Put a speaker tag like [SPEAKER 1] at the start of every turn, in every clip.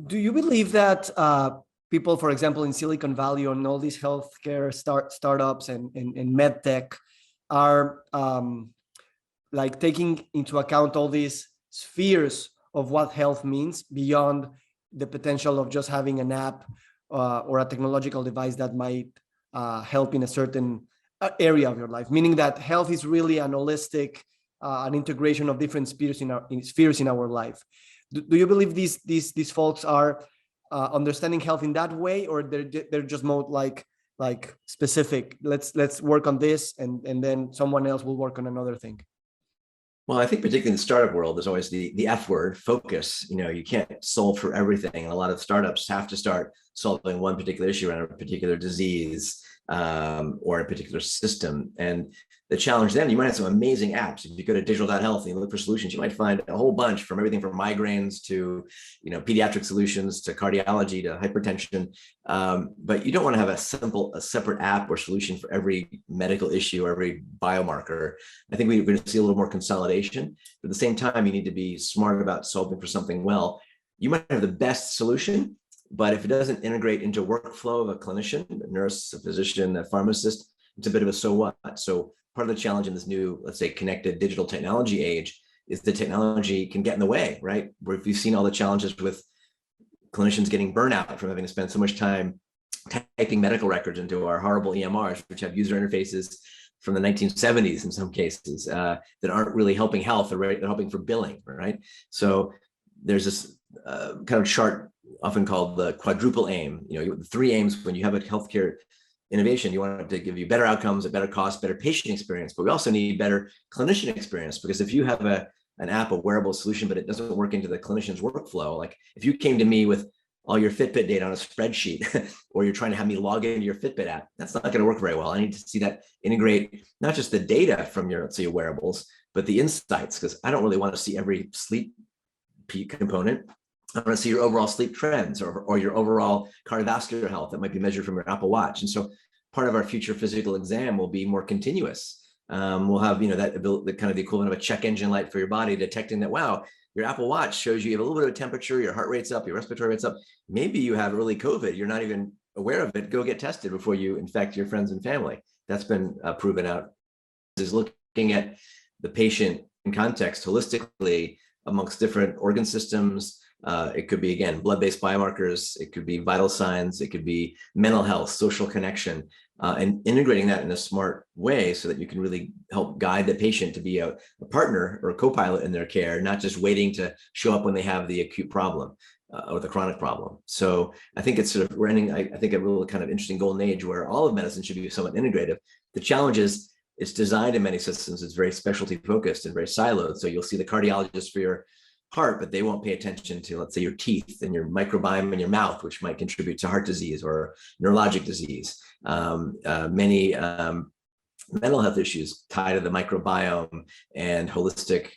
[SPEAKER 1] Do you believe that people, for example, in Silicon Valley and all these healthcare startups and med tech are like taking into account all these spheres of what health means beyond the potential of just having an app or a technological device that might help in a certain area of your life, meaning that health is really an holistic, an integration of different spheres in our life. Do you believe these folks are understanding health in that way, or they're just more like specific? Let's work on this, and then someone else will work on another thing.
[SPEAKER 2] Well, I think particularly in the startup world, there's always the F word, focus. You can't solve for everything. And a lot of startups have to start solving one particular issue around a particular disease or a particular system. And the challenge then, you might have some amazing apps. If you go to Digital.Health and you look for solutions, you might find a whole bunch, from everything from migraines to pediatric solutions to cardiology to hypertension. But you don't want to have a separate app or solution for every medical issue or every biomarker. I think we're going to see a little more consolidation. But at the same time, you need to be smart about solving for something well. You might have the best solution, but if it doesn't integrate into workflow of a clinician, a nurse, a physician, a pharmacist, it's a bit of a so what. So part of the challenge in this new, let's say, connected digital technology age is the technology can get in the way, right? Where if you've seen all the challenges with clinicians getting burnout from having to spend so much time typing medical records into our horrible EMRs, which have user interfaces from the 1970s in some cases that aren't really helping health, they're helping for billing, right? So there's this kind of chart often called the quadruple aim. The three aims when you have a healthcare innovation. You want it to give you better outcomes, a better cost, better patient experience, but we also need better clinician experience, because if you have an app, a wearable solution, but it doesn't work into the clinician's workflow, like if you came to me with all your Fitbit data on a spreadsheet, or you're trying to have me log into your Fitbit app, that's not going to work very well. I need to see that integrate not just the data from your, let's say, your wearables, but the insights, because I don't really want to see every sleep component. I want to see your overall sleep trends or your overall cardiovascular health that might be measured from your Apple Watch. And so part of our future physical exam will be more continuous. We'll have, the kind of the equivalent of a check engine light for your body, detecting that, wow, your Apple Watch shows you have a little bit of temperature, your heart rate's up, your respiratory rate's up. Maybe you have early COVID. You're not even aware of it. Go get tested before you infect your friends and family. That's been proven out. Is looking at the patient in context holistically amongst different organ systems. It could be, again, blood-based biomarkers. It could be vital signs. It could be mental health, social connection, and integrating that in a smart way so that you can really help guide the patient to be a partner or a co-pilot in their care, not just waiting to show up when they have the acute problem or the chronic problem. So I think it's sort of, we're ending, I think, a real kind of interesting golden age where all of medicine should be somewhat integrative. The challenge is it's designed in many systems. It's very specialty focused and very siloed. So you'll see the cardiologist for your heart, but they won't pay attention to, let's say, your teeth and your microbiome in your mouth, which might contribute to heart disease or neurologic disease. Many mental health issues tie to the microbiome and holistic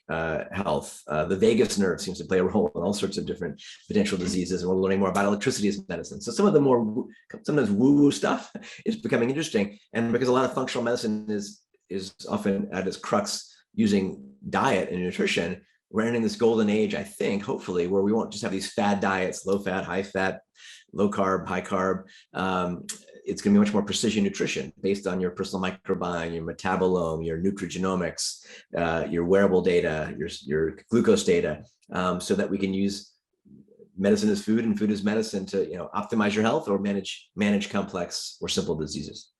[SPEAKER 2] health. The vagus nerve seems to play a role in all sorts of different potential diseases, and we're learning more about electricity as medicine. So some of the more sometimes woo-woo stuff is becoming interesting, and because a lot of functional medicine is often at its crux using diet and nutrition, we're entering this golden age, I think, hopefully, where we won't just have these fad diets, low fat, high fat, low carb, high carb. It's going to be much more precision nutrition based on your personal microbiome, your metabolome, your nutrigenomics, your wearable data, your glucose data, so that we can use medicine as food and food as medicine to optimize your health or manage complex or simple diseases.